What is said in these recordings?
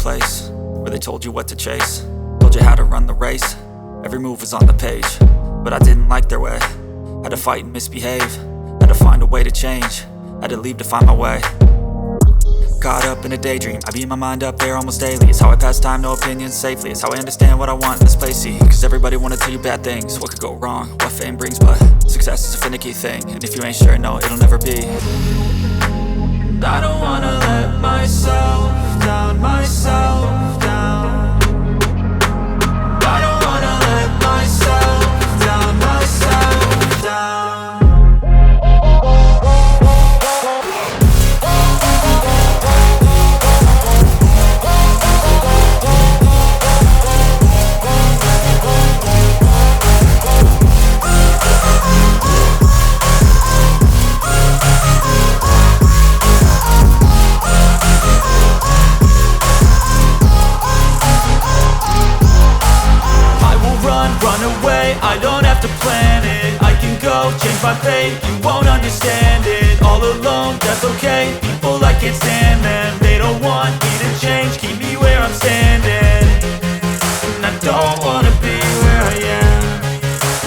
place where they told you what to chase, told you how to run the race. Every move was on the page, but I didn't like their way. Had to fight and misbehave, had to find a way to change, had to leave to find my way. Caught up in a daydream, I beat my mind up there almost daily. It's how I pass time, no opinions safely. It's how I understand what I want in this place, see. Cause everybody wanna tell you bad things, what could go wrong, what fame brings. But success is a finicky thing, and if you ain't sure, no, it'll never be. I don't wanna let myself down, myself down. I don't wanna let myself down, myself down. Run away, I don't have to plan it. I can go, change my fate, you won't understand it. All alone, that's okay, people I can't stand them. They don't want me to change, keep me where I'm standing. And I don't wanna be where I am,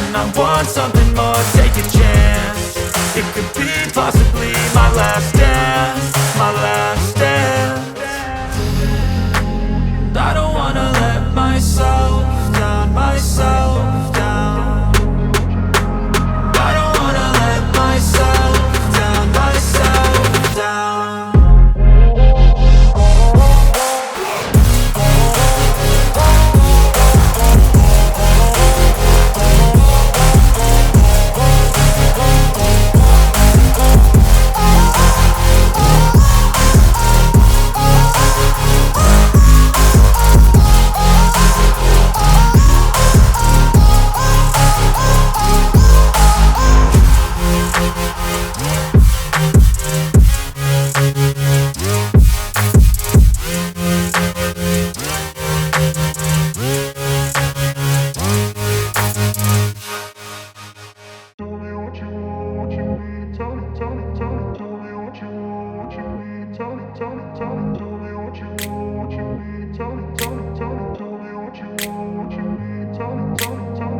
and I want something more, take a chance. It could be possibly my last dance, my last dance. I don't wanna let myself down, myself down. I don't wanna let myself down, myself down.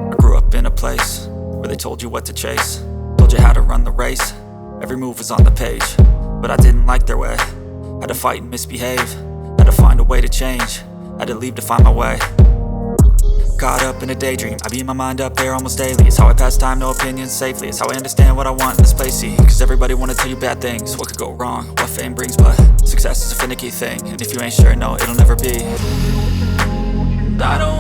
I grew up in a place where they told you what to chase, told you how to run the race. Every move was on the page, but I didn't like their way. Had to fight and misbehave, had to find a way to change, had to leave to find my way. Caught up in a daydream, I beat my mind up there almost daily. It's how I pass time, no opinions safely. It's how I understand what I want in this place, see. Cause everybody wanna tell you bad things, what could go wrong, what fame brings. But success is a finicky thing, and if you ain't sure, no, it'll never be. I don't